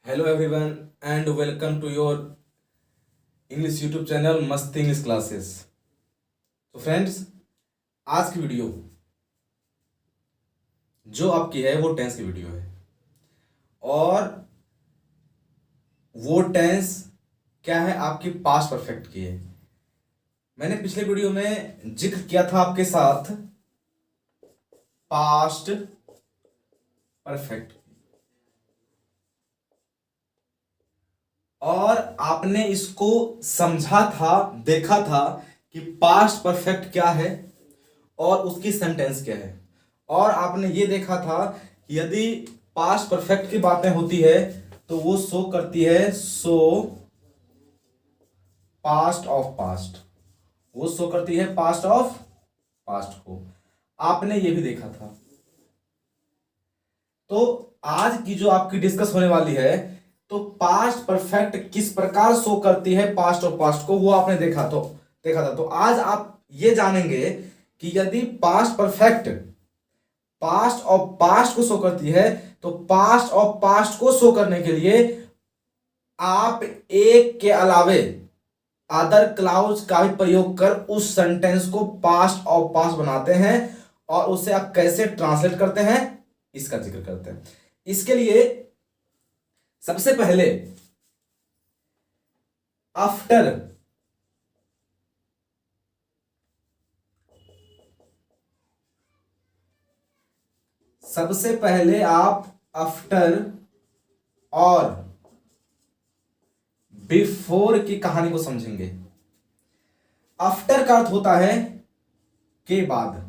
Hello everyone and welcome to your English YouTube channel मस्त English classes. तो friends, आज की वीडियो जो आपकी है वो टेंस की वीडियो है। और वो टेंस क्या है? आपकी पास्ट परफेक्ट की है। मैंने पिछले वीडियो में जिक्र किया था आपके साथ पास्ट परफेक्ट, और आपने इसको समझा था, देखा था कि पास्ट परफेक्ट क्या है और उसकी सेंटेंस क्या है। और आपने ये देखा था कि यदि पास्ट परफेक्ट की बातें होती है तो वो शो करती है पास्ट ऑफ पास्ट, वो शो करती है पास्ट ऑफ पास्ट को। आपने ये भी देखा था। तो आज की जो आपकी डिस्कस होने वाली है, तो पास्ट परफेक्ट किस प्रकार शो करती है पास्ट ऑफ पास्ट को, वो आपने देखा था। तो आज आप ये जानेंगे कि यदि past perfect past of past को शो करती है तो पास्ट ऑफ पास्ट को शो करने के लिए आप एक के अलावे अदर क्लाउज का भी प्रयोग कर उस सेंटेंस को पास्ट ऑफ पास्ट बनाते हैं और उसे आप कैसे ट्रांसलेट करते हैं इसका जिक्र करते हैं। इसके लिए सबसे पहले आफ्टर आप आफ्टर और बिफोर की कहानी को समझेंगे। आफ्टर का अर्थ होता है के बाद,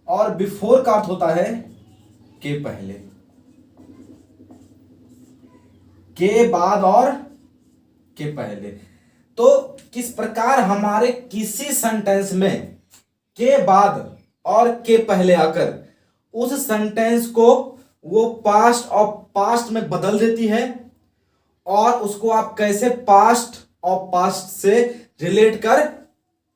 और बिफोर का अर्थ होता है के पहले। के बाद और के पहले। तो किस प्रकार हमारे किसी सेंटेंस में के बाद और के पहले आकर उस सेंटेंस को वो पास्ट ऑफ पास्ट में बदल देती है, और उसको आप कैसे पास्ट ऑफ पास्ट से रिलेट कर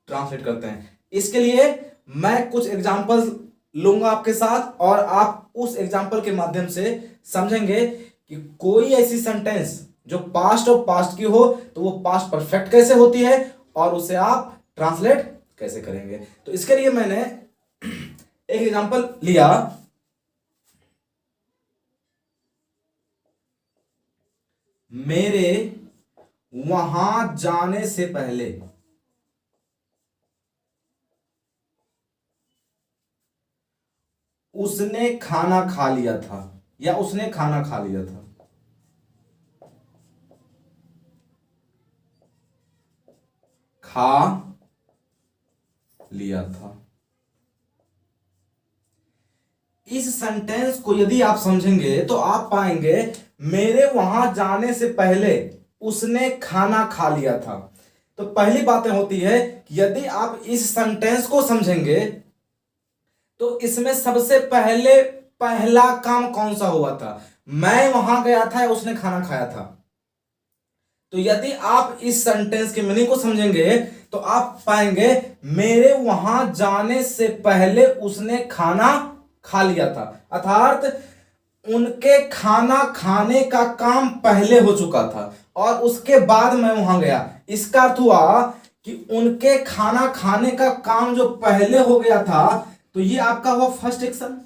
ट्रांसलेट करते हैं। इसके लिए मैं कुछ एग्जांपल लूंगा आपके साथ और आप उस एग्जांपल के माध्यम से समझेंगे कि कोई ऐसी सेंटेंस जो पास्ट ऑफ पास्ट की हो तो वो पास्ट परफेक्ट कैसे होती है और उसे आप ट्रांसलेट कैसे करेंगे। तो इसके लिए मैंने एक एग्जांपल लिया। मेरे वहां जाने से पहले उसने खाना खा लिया था, या उसने खाना खा लिया था। खा लिया था। इस सेंटेंस को यदि आप समझेंगे तो आप पाएंगे मेरे वहां जाने से पहले उसने खाना खा लिया था। तो पहली बातें होती है कि यदि आप इस सेंटेंस को समझेंगे तो इसमें सबसे पहले पहला काम कौन सा हुआ था? मैं वहां गया था या उसने खाना खाया था? तो यदि आप इस सेंटेंस के मीनिंग को समझेंगे तो आप पाएंगे मेरे वहां जाने से पहले उसने खाना खा लिया था, अर्थात उनके खाना खाने का काम पहले हो चुका था और उसके बाद मैं वहां गया। इसका अर्थ हुआ कि उनके खाना खाने का काम जो पहले हो गया था, तो ये आपका हुआ फर्स्ट एक्शन।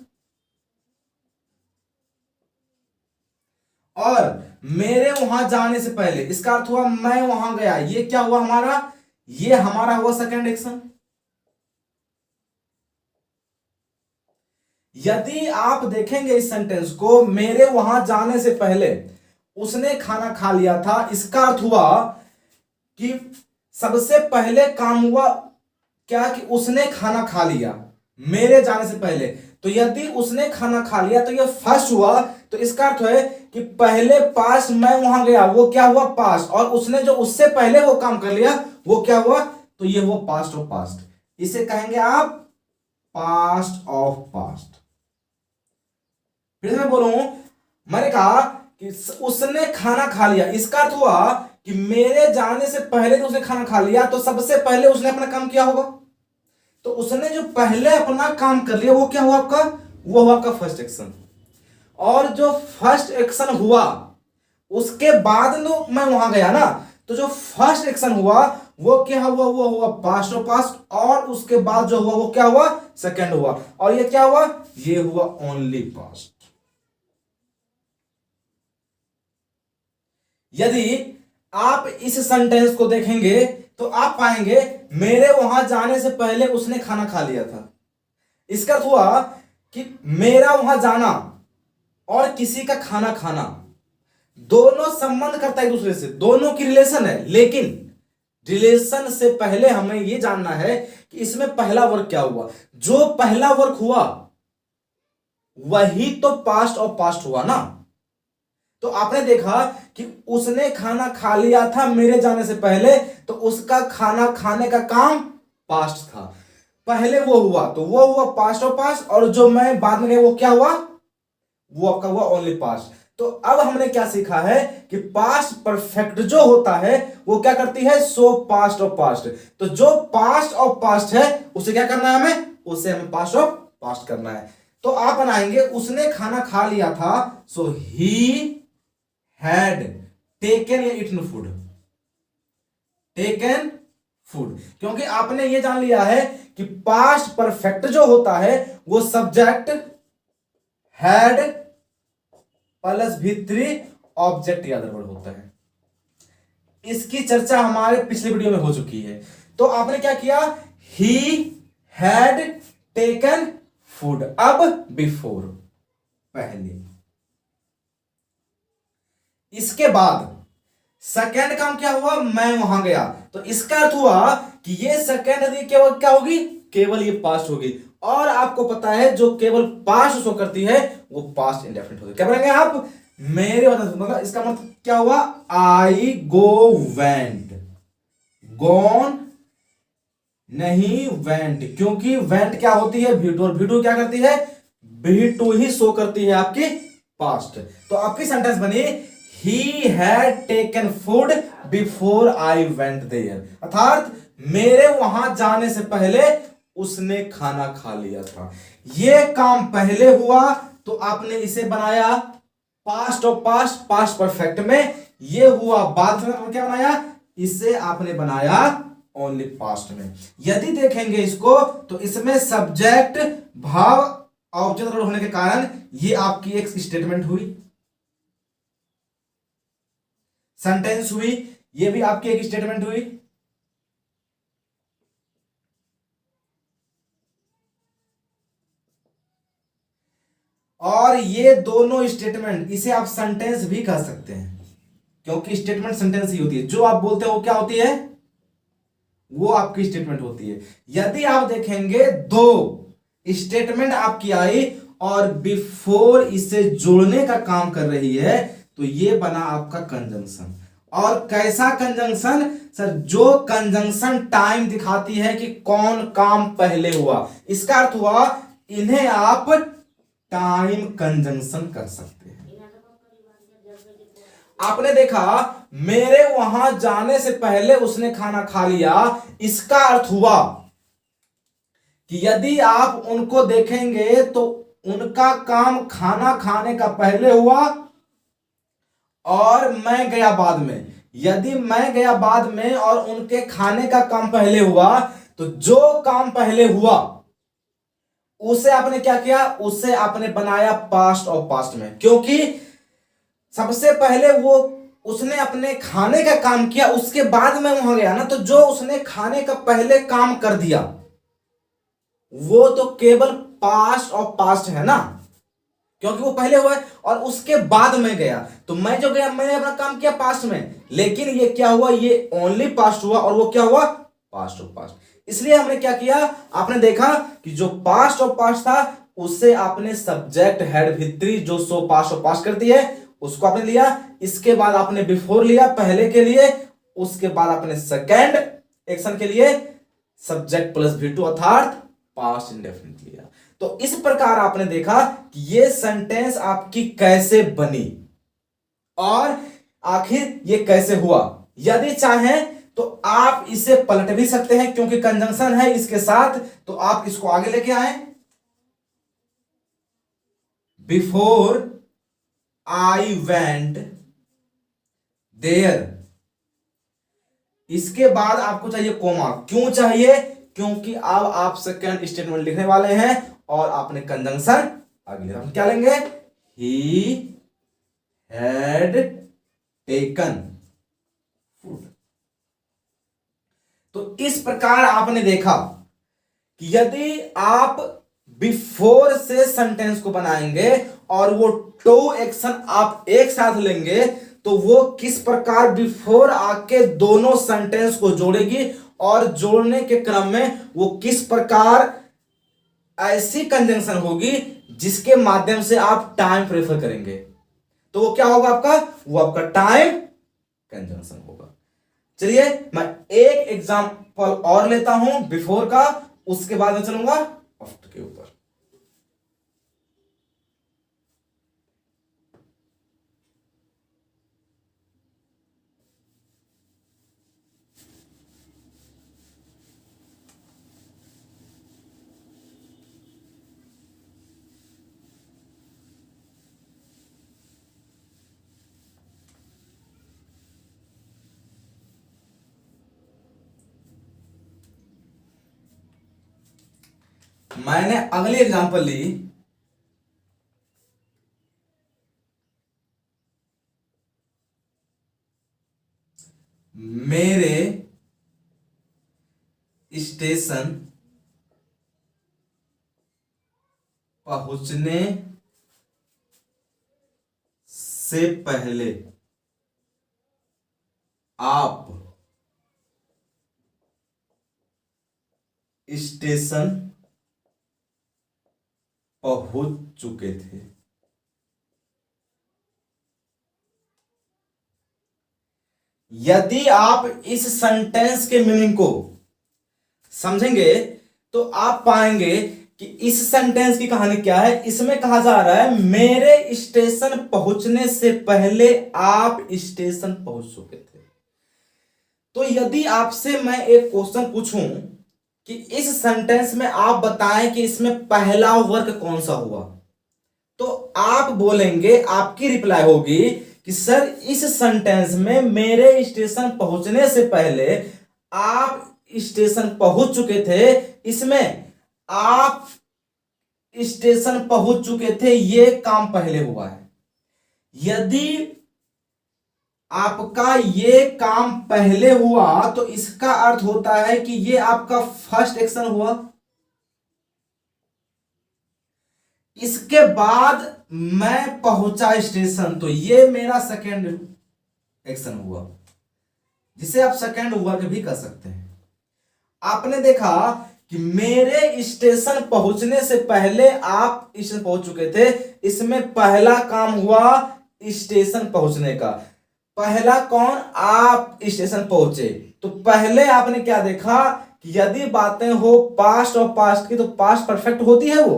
और मेरे वहां जाने से पहले, इसका अर्थ हुआ मैं वहां गया। ये क्या हुआ हमारा? ये हमारा हुआ सेकंड एक्शन। यदि आप देखेंगे इस सेंटेंस को, मेरे वहां जाने से पहले उसने खाना खा लिया था, इसका अर्थ हुआ कि सबसे पहले काम हुआ क्या कि उसने खाना खा लिया मेरे जाने से पहले। तो यदि उसने खाना खा लिया तो यह फर्स्ट हुआ। तो इसका अर्थ है कि पहले पास्ट मैं वहां गया, वो क्या हुआ? पास्ट। और उसने जो उससे पहले वो काम कर लिया वो क्या हुआ? तो ये हुआ पास्ट ऑफ पास्ट। इसे कहेंगे आप पास्ट ऑफ पास्ट। फिर से मैं बोलूं, मैंने कहा कि उसने खाना खा लिया, इसका अर्थ हुआ कि मेरे जाने से पहले जो उसने खाना खा लिया तो सबसे पहले उसने अपना काम किया होगा। तो उसने जो पहले अपना काम कर लिया वो क्या हुआ आपका? वो हुआ आपका फर्स्ट एक्शन। और जो फर्स्ट एक्शन हुआ उसके बाद लो मैं वहां गया ना, तो जो फर्स्ट एक्शन हुआ वो क्या हुआ, वो हुआ पास्ट ऑफ पास्ट, और उसके बाद जो हुआ वो क्या हुआ, सेकंड हुआ, और ये क्या हुआ, ये हुआ ओनली पास्ट। यदि आप इस सेंटेंस को देखेंगे तो आप पाएंगे मेरे वहां जाने से पहले उसने खाना खा लिया था। इसका अर्थ हुआ कि मेरा वहां जाना और किसी का खाना खाना दोनों संबंध करता है एक दूसरे से, दोनों की रिलेशन है, लेकिन रिलेशन से पहले हमें यह जानना है कि इसमें पहला वर्क क्या हुआ। जो पहला वर्क हुआ वही तो पास्ट और पास्ट हुआ ना। तो आपने देखा कि उसने खाना खा लिया था मेरे जाने से पहले, तो उसका खाना खाने का काम पास्ट था, पहले वो हुआ तो वो हुआ पास्ट और पास्ट, और जो मैं बाद में गया वो क्या हुआ, वो आपका हुआ ओनली पास्ट। तो अब हमने क्या सीखा है कि पास्ट परफेक्ट जो होता है वो क्या करती है, सो पास्ट और पास्ट। तो जो पास्ट और पास्ट है उसे क्या करना है, हमें उसे हमें पास्ट और पास्ट करना है। तो आप बनाएंगे उसने खाना खा लिया था, सो ही हैड टेकन या इटन फूड, टेकन फूड, क्योंकि आपने ये जान लिया है कि पास्ट परफेक्ट जो होता है वो subject had plus V3 object या अदर वर्ड होता है। इसकी चर्चा हमारे पिछले वीडियो में हो चुकी है। तो आपने क्या किया, ही हैड टेकन फूड, अब बिफोर पहले। इसके बाद सेकेंड काम क्या हुआ, मैं वहां गया, तो इसका अर्थ हुआ कि ये सेकेंड यदि केवल क्या होगी, केवल ये पास्ट होगी, और आपको पता है जो केवल पास्ट शो करती है वो पास्ट इंडेफिनिट होती है। क्या बोलेंगे आप, मेरे मतलब इसका मतलब क्या हुआ, आई गो वेंट, गॉन नहीं वेंट, क्योंकि वेंट क्या होती है, V2, और V2 क्या करती है, V2 ही शो करती है आपकी पास्ट। तो आपकी सेंटेंस बनी he had taken food before I went there, अर्थात मेरे वहां जाने से पहले उसने खाना खा लिया था। यह काम पहले हुआ तो आपने इसे बनाया पास्ट और पास्ट, पास्ट परफेक्ट में। यह हुआ बाद में, क्या बनाया, इसे आपने बनाया ओनली पास्ट में। यदि देखेंगे इसको तो इसमें सब्जेक्ट भाव ऑब्जेक्ट होने के कारण यह आपकी एक स्टेटमेंट हुई, सेंटेंस हुई, यह भी आपकी एक स्टेटमेंट हुई। और ये दोनों स्टेटमेंट, इसे आप सेंटेंस भी कह सकते हैं, क्योंकि स्टेटमेंट सेंटेंस ही होती है। जो आप बोलते हो वो क्या होती है, वो आपकी स्टेटमेंट होती है। यदि आप देखेंगे दो स्टेटमेंट आपकी आई और बिफोर इसे जोड़ने का काम कर रही है, तो ये बना आपका कंजंक्शन। और कैसा कंजंक्शन सर, जो कंजंक्शन टाइम दिखाती है कि कौन काम पहले हुआ, इसका अर्थ हुआ इन्हें आप टाइम कंजंक्शन कर सकते हैं। आपने देखा मेरे वहां जाने से पहले उसने खाना खा लिया, इसका अर्थ हुआ कि यदि आप उनको देखेंगे तो उनका काम खाना खाने का पहले हुआ और मैं गया बाद में। यदि मैं गया बाद में और उनके खाने का काम पहले हुआ, तो जो काम पहले हुआ उसे आपने क्या किया, उसे आपने बनाया पास्ट और पास्ट में, क्योंकि सबसे पहले वो उसने अपने खाने का काम किया, उसके बाद में वहां गया ना, तो जो उसने खाने का पहले काम कर दिया वो तो केवल पास्ट और पास्ट है ना, क्योंकि वो पहले हुआ है। और उसके बाद में गया, तो मैं जो गया मैंने अपना काम किया पास्ट में, लेकिन ये क्या हुआ, ये ओनली पास्ट हुआ, और वो क्या हुआ, पास्ट और पास्ट। इसलिए हमने क्या किया, आपने देखा कि जो पास्ट और पास्ट था उससे आपने सब्जेक्ट हैड V3 जो सो पास्ट और पास्ट करती है उसको आपने लिया, इसके बाद आपने बिफोर लिया पहले के लिए, उसके बाद आपने सेकेंड एक्शन के लिए सब्जेक्ट प्लस V2 अर्थात पास्ट इंडेफिनिट लिया। तो इस प्रकार आपने देखा कि ये सेंटेंस आपकी कैसे बनी और आखिर ये कैसे हुआ। यदि चाहें तो आप इसे पलट भी सकते हैं, क्योंकि कंजंक्शन है इसके साथ, तो आप इसको आगे लेके आए, बिफोर आई वेंट देयर। इसके बाद आपको चाहिए कोमा। क्यों चाहिए? क्योंकि अब आप सेकंड स्टेटमेंट लिखने वाले हैं और आपने कंजंक्शन आगे हम क्या लेंगे? ही हैड टेकन फूड। तो इस प्रकार आपने देखा कि यदि आप बिफोर से सेंटेंस को बनाएंगे और वो टू एक्शन आप एक साथ लेंगे तो वो किस प्रकार बिफोर आके दोनों सेंटेंस को जोड़ेगी और जोड़ने के क्रम में वो किस प्रकार ऐसी कंजंक्शन होगी जिसके माध्यम से आप टाइम प्रेफर करेंगे। तो वो क्या होगा आपका? वो आपका टाइम कंजंक्शन होगा। चलिए मैं एक एग्जांपल और लेता हूं बिफोर का, उसके बाद मैं चलूंगा आफ्टर के ऊपर। मैंने अगली एग्जांपल ली, मेरे स्टेशन पहुंचने से पहले आप स्टेशन पहुंच चुके थे। यदि आप इस सेंटेंस के मीनिंग को समझेंगे तो आप पाएंगे कि इस सेंटेंस की कहानी क्या है। इसमें कहा जा रहा है मेरे स्टेशन पहुंचने से पहले आप स्टेशन पहुंच चुके थे। तो यदि आपसे मैं एक क्वेश्चन पूछूं कि इस सेंटेंस में आप बताएं कि इसमें पहला वर्ग कौन सा हुआ, तो आप बोलेंगे, आपकी रिप्लाई होगी कि सर इस सेंटेंस में मेरे स्टेशन पहुंचने से पहले आप स्टेशन पहुंच चुके थे, इसमें आप स्टेशन पहुंच चुके थे ये काम पहले हुआ है। यदि आपका ये काम पहले हुआ तो इसका अर्थ होता है कि ये आपका फर्स्ट एक्शन हुआ। इसके बाद मैं पहुंचा स्टेशन तो ये मेरा सेकेंड एक्शन हुआ, जिसे आप सेकेंड वर्क भी कर सकते हैं। आपने देखा कि मेरे स्टेशन पहुंचने से पहले आप स्टेशन पहुंच चुके थे, इसमें पहला काम हुआ स्टेशन पहुंचने का। पहला कौन? आप स्टेशन पहुंचे। तो पहले आपने क्या देखा कि यदि बातें हो पास्ट और पास्ट की तो पास्ट परफेक्ट होती है वो,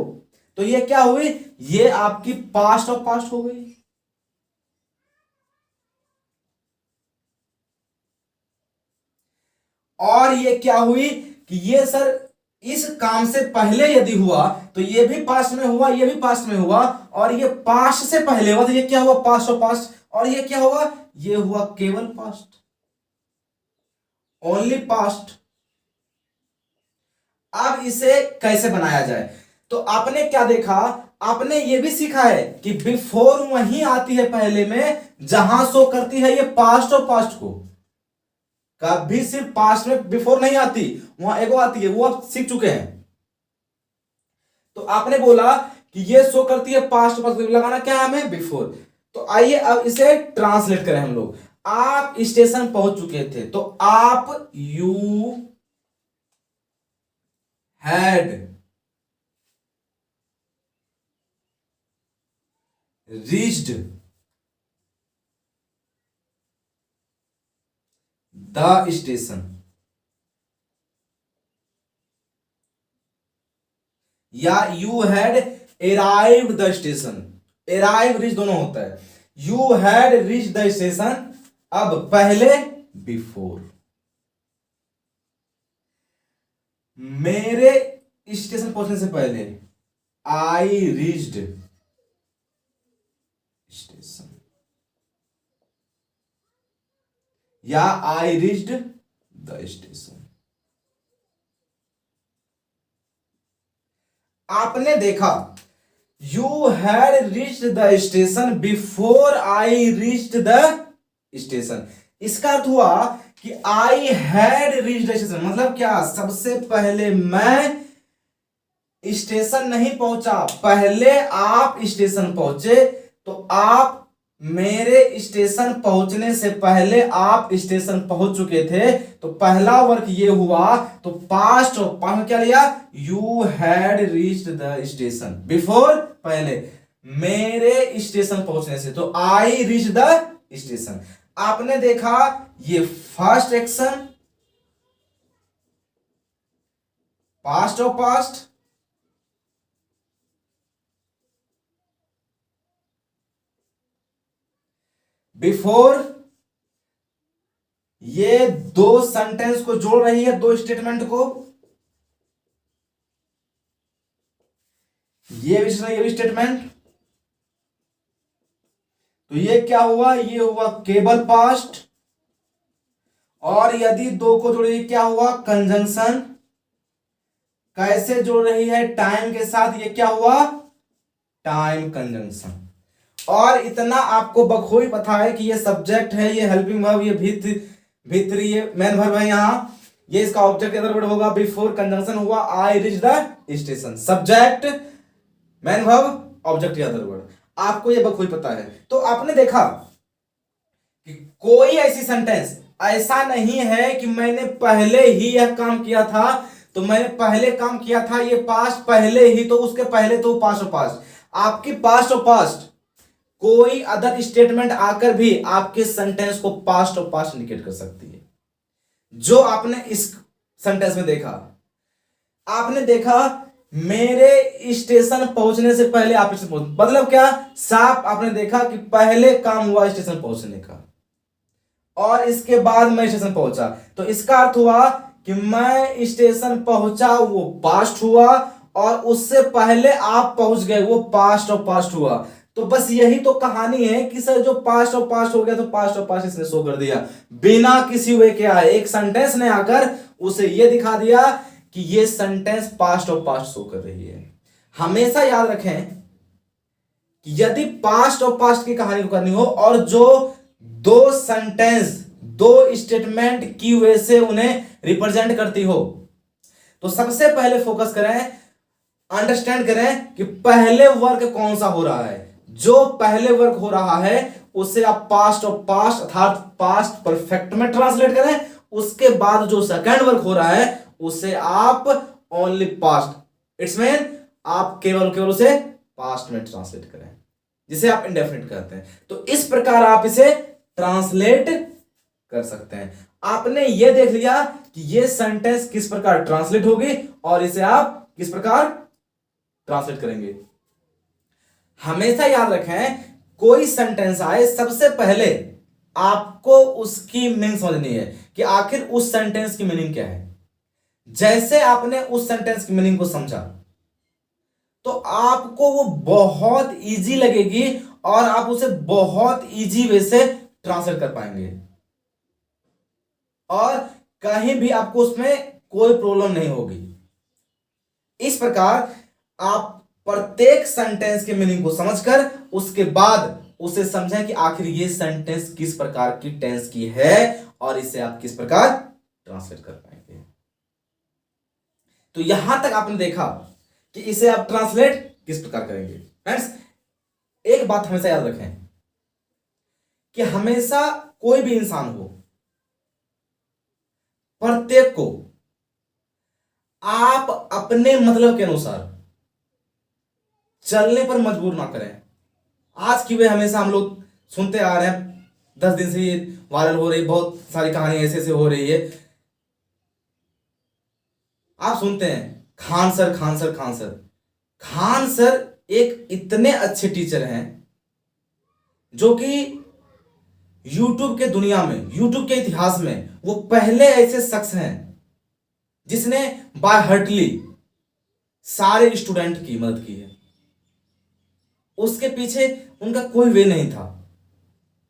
तो ये क्या हुई? ये आपकी पास्ट और पास्ट हो गई। और ये क्या हुई कि ये सर इस काम से पहले यदि हुआ तो ये भी पास्ट में हुआ, ये भी पास्ट में हुआ, और ये पास्ट से पहले हुआ तो ये क्या हुआ? पास्ट और पास्ट। और ये क्या हुआ? ये हुआ केवल पास्ट, ओनली पास्ट। अब इसे कैसे बनाया जाए? तो आपने क्या देखा? आपने ये भी सीखा है कि बिफोर वहीं आती है पहले में जहां शो करती है ये पास्ट और पास्ट को। कभी सिर्फ पास्ट में बिफोर नहीं आती, वहां एगो आती है, वो आप सीख चुके हैं। तो आपने बोला कि ये शो करती है पास्ट पास्ट, लगाना क्या है हमें? बिफोर। तो आइए अब इसे ट्रांसलेट करें हम लोग। आप स्टेशन पहुंच चुके थे तो आप you had reached the station, या you had arrived the station. Arrive reach दोनों होता है। You had reach the station, अब पहले बिफोर। मेरे स्टेशन पहुंचने से पहले आई रीच्ड स्टेशन या आई रीच्ड द स्टेशन। आपने देखा you had reached the station before I reached the station. इसका अर्थ हुआ कि I had reached the station, मतलब क्या, सबसे पहले मैं स्टेशन नहीं पहुंचा, पहले आप स्टेशन पहुंचे। तो आप मेरे स्टेशन पहुंचने से पहले आप स्टेशन पहुंच चुके थे, तो पहला वर्क ये हुआ। तो पास्ट और पास्ट में क्या लिया, you had reached the station before, पहले मेरे स्टेशन पहुंचने से, तो आई रीच द स्टेशन। आपने देखा ये फर्स्ट एक्शन, पास्ट और पास्ट, बिफोर, ये दो सेंटेंस को जोड़ रही है, दो स्टेटमेंट को, ये भी स्टेटमेंट। तो ये क्या हुआ, ये हुआ केवल पास्ट। और यदि दो को जोड़े क्या हुआ, कंजंक्शन। कैसे जोड़ रही है, टाइम के साथ, ये क्या हुआ, टाइम कंजंक्शन। और इतना आपको बखूबी पता है कि ये सब्जेक्ट है, ये हेल्पिंग वर्ब, ये भीतरी, ये मेन वर्ब है यहां, ये इसका ऑब्जेक्ट अदर वर्ड होगा। बिफोर कंजंक्शन हुआ I reach the station, subject main verb object other word, आपको ये बखूबी पता है। तो आपने देखा कि कोई ऐसी सेंटेंस ऐसा नहीं है कि मैंने पहले ही यह काम किया था, तो मैंने पहले काम किया था, ये पास्ट पहले ही, तो उसके पहले तो पास्ट और पास्ट। आपकी पास्ट और पास्ट कोई अदर स्टेटमेंट आकर भी आपके सेंटेंस को पास्ट और पास्ट इंडिकेट कर सकती है। जो आपने इस सेंटेंस में देखा, आपने देखा मेरे स्टेशन पहुंचने से पहले आप स्टेशन पहुंच, मतलब क्या, साफ आपने देखा कि पहले काम हुआ स्टेशन पहुंचने का और इसके बाद मैं स्टेशन पहुंचा। तो इसका अर्थ हुआ कि मैं स्टेशन पहुंचा, वो पास्ट हुआ, और उससे पहले आप पहुंच गए, वो पास्ट और पास्ट हुआ। तो बस यही तो कहानी है कि सर जो पास्ट और पास्ट हो गया, तो पास्ट और पास्ट इसने शो कर दिया बिना किसी वे के आए। एक सेंटेंस ने आकर उसे यह दिखा दिया कि ये सेंटेंस पास्ट और पास्ट शो कर रही है। हमेशा याद रखें कि यदि पास्ट और पास्ट की कहानी को करनी हो और जो दो सेंटेंस, दो स्टेटमेंट की वजह से उन्हें रिप्रेजेंट करती हो, तो सबसे पहले फोकस करें, अंडरस्टैंड करें कि पहले वर्क कौन सा हो रहा है। जो पहले वर्क हो रहा है उसे आप पास्ट और पास्ट अर्थात पास्ट परफेक्ट में ट्रांसलेट करें। उसके बाद जो सेकंड वर्क हो रहा है उसे आप ओनली पास्ट, इट्स मीन आप केवल उसे पास्ट में ट्रांसलेट करें, जिसे आप इंडेफिनिट कहते हैं। तो इस प्रकार आप इसे ट्रांसलेट कर सकते हैं। आपने यह देख लिया कि यह सेंटेंस किस प्रकार ट्रांसलेट होगी और इसे आप किस प्रकार ट्रांसलेट करेंगे। हमेशा याद रखें, कोई सेंटेंस आए सबसे पहले आपको उसकी मीनिंग समझनी है कि आखिर उस सेंटेंस की मीनिंग क्या है। जैसे आपने उस सेंटेंस की मीनिंग को समझा तो आपको वो बहुत इजी लगेगी और आप उसे बहुत इजी वे से ट्रांसलेट कर पाएंगे और कहीं भी आपको उसमें कोई प्रॉब्लम नहीं होगी। इस प्रकार आप प्रत्येक सेंटेंस के मीनिंग को समझकर उसके बाद उसे समझें कि आखिर ये सेंटेंस किस प्रकार की टेंस की है और इसे आप किस प्रकार ट्रांसलेट कर पाएंगे। तो यहां तक आपने देखा कि इसे आप ट्रांसलेट किस प्रकार करेंगे। फ्रेंड्स, एक बात हमेशा याद रखें कि हमेशा कोई भी इंसान हो, प्रत्येक को आप अपने मतलब के अनुसार चलने पर मजबूर ना करें। आज की वे हमेशा हम लोग सुनते आ रहे हैं, 10 दिन से ये वायरल हो रही, बहुत सारी कहानी ऐसे ऐसे हो रही है। आप सुनते हैं Khan sir, Khan sir, Khan sir. Khan sir एक इतने अच्छे टीचर हैं जो कि यूट्यूब के दुनिया में, यूट्यूब के इतिहास में वो पहले ऐसे शख्स हैं जिसने बाय हार्टली सारे स्टूडेंट की मदद की है। उसके पीछे उनका कोई वे नहीं था।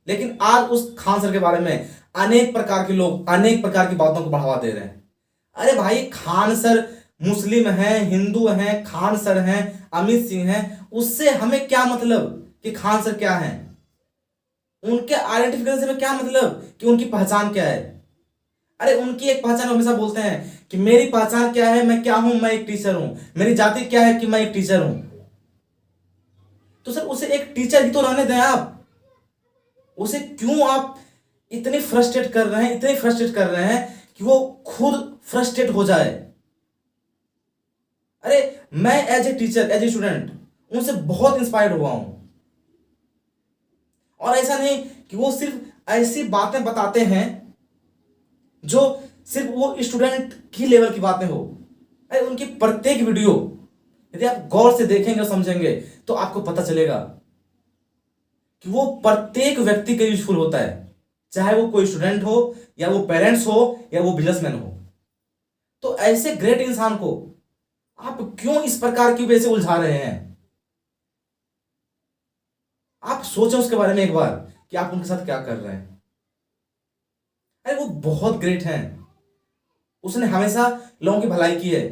लेकिन आज उस खान सर के बारे में अनेक प्रकार के लोग अनेक प्रकार की बातों को बढ़ावा दे रहे हैं। अरे भाई, खान सर मुस्लिम हैं, हिंदू हैं, खान सर हैं, अमित सिंह हैं, उससे हमें क्या मतलब कि खान सर क्या हैं? उनके आइडेंटिफिकेशन से क्या मतलब कि उनकी पहचान क्या है? अरे उनकी एक पहचान हमेशा बोलते हैं कि मेरी पहचान क्या है, मैं क्या हूं, मैं एक टीचर हूं। मेरी जाति क्या है कि मैं एक टीचर हूं। तो सर उसे एक टीचर ही तो रहने दें आप। उसे क्यों आप इतने फ्रस्ट्रेट कर रहे हैं, इतने फ्रस्ट्रेट कर रहे हैं कि वो खुद फ्रस्ट्रेट हो जाए? अरे मैं as a teacher, as a student उनसे बहुत इंस्पायर्ड हुआ हूं। और ऐसा नहीं कि वो सिर्फ ऐसी बातें बताते हैं जो सिर्फ वो स्टूडेंट की लेवल की बातें हो। अरे उनकी प्रत्येक वीडियो यदि आप गौर से देखेंगे और समझेंगे तो आपको पता चलेगा कि वो प्रत्येक व्यक्ति के यूजफुल होता है, चाहे वो कोई स्टूडेंट हो या वो पेरेंट्स हो या वो बिजनेसमैन हो। तो ऐसे ग्रेट इंसान को आप क्यों इस प्रकार की वजह से उलझा रहे हैं? आप सोचें उसके बारे में एक बार कि आप उनके साथ क्या कर रहे हैं। अरे वो बहुत ग्रेट हैं, उसने हमेशा लोगों की भलाई की है।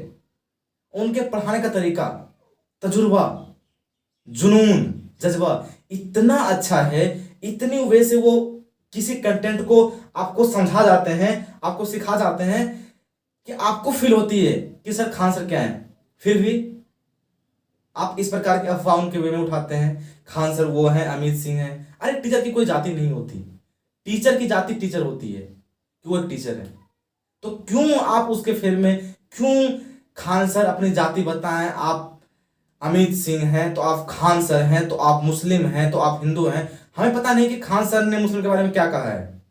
उनके पढ़ाने का तरीका, तजुर्बा, जुनून, जज्बा इतना अच्छा है, इतनी वे से वो किसी कंटेंट को आपको समझा जाते हैं, आपको सिखा जाते हैं कि आपको फील होती है कि सर खान सर क्या है। फिर भी आप इस प्रकार की अफवाह उनके वे में उठाते हैं, खान सर वो हैं, अमित सिंह हैं। अरे टीचर की कोई जाति नहीं होती, टीचर की जाति टीचर होती है कि वो एक टीचर है। तो क्यों आप उसके फेर में, क्यों खान सर अपनी जाति बताएं? आप अमित सिंह हैं तो आप खान सर हैं, तो आप मुस्लिम हैं तो आप हिंदू हैं। हमें पता नहीं कि खान सर ने मुस्लिम के बारे में क्या कहा है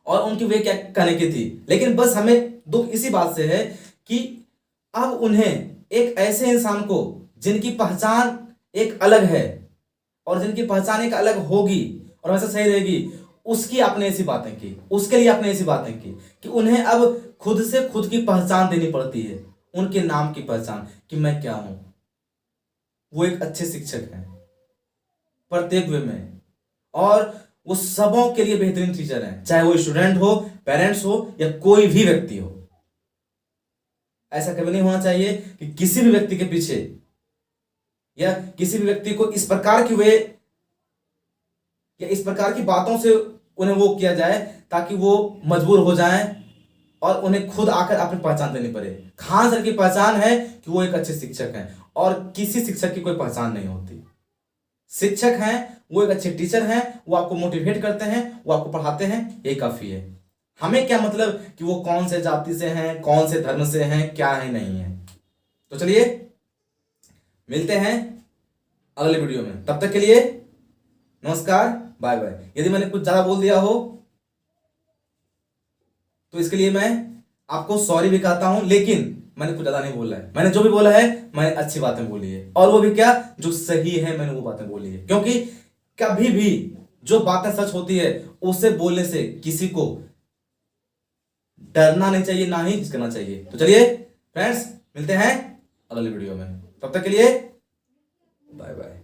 और उनकी वे क्या कहने की थी, लेकिन बस हमें दुख इसी बात से है कि अब उन्हें एक ऐसे इंसान को जिनकी पहचान एक अलग है और जिनकी पहचान एक अलग होगी और वैसा सही रहेगी, उसकी आपने ऐसी बातें की, उसके लिए आपने ऐसी बातें की कि उन्हें अब खुद से खुद की पहचान देनी पड़ती है, उनके नाम की पहचान कि मैं क्या हूं। वो एक अच्छे शिक्षक हैं प्रत्येक वे में, और वो सबों के लिए बेहतरीन टीचर हैं, चाहे वो स्टूडेंट हो, पेरेंट्स हो या कोई भी व्यक्ति हो। ऐसा कभी नहीं होना चाहिए कि किसी भी व्यक्ति के पीछे या किसी भी व्यक्ति को इस प्रकार की वे या इस प्रकार की बातों से उन्हें वो किया जाए ताकि वो मजबूर हो जाएं और उन्हें खुद आकर अपनी पहचान देनी पड़े। खान सर की पहचान है कि वो एक अच्छे शिक्षक हैं और किसी शिक्षक की कोई पहचान नहीं होती। शिक्षक हैं, वो एक अच्छे टीचर हैं, वो आपको मोटिवेट करते हैं, वो आपको पढ़ाते हैं, यही काफी है। हमें क्या मतलब कि वो कौन से जाति से हैं, कौन से धर्म से हैं, क्या है नहीं है। तो चलिए मिलते हैं अगले वीडियो में, तब तक के लिए नमस्कार, बाय बाय। यदि मैंने कुछ ज्यादा बोल दिया हो तो इसके लिए मैं आपको सॉरी भी कहता हूं, लेकिन मैंने कुछ ज्यादा नहीं बोला है। मैंने जो भी बोला है मैंने अच्छी बातें बोली है, और वो भी क्या जो सही है मैंने वो बातें बोली है। क्योंकि कभी भी जो बातें सच होती है उसे बोलने से किसी को डरना नहीं चाहिए, ना ही हिचकना चाहिए। तो चलिए फ्रेंड्स, मिलते हैं अगले वीडियो में, तब तक के लिए बाय बाय।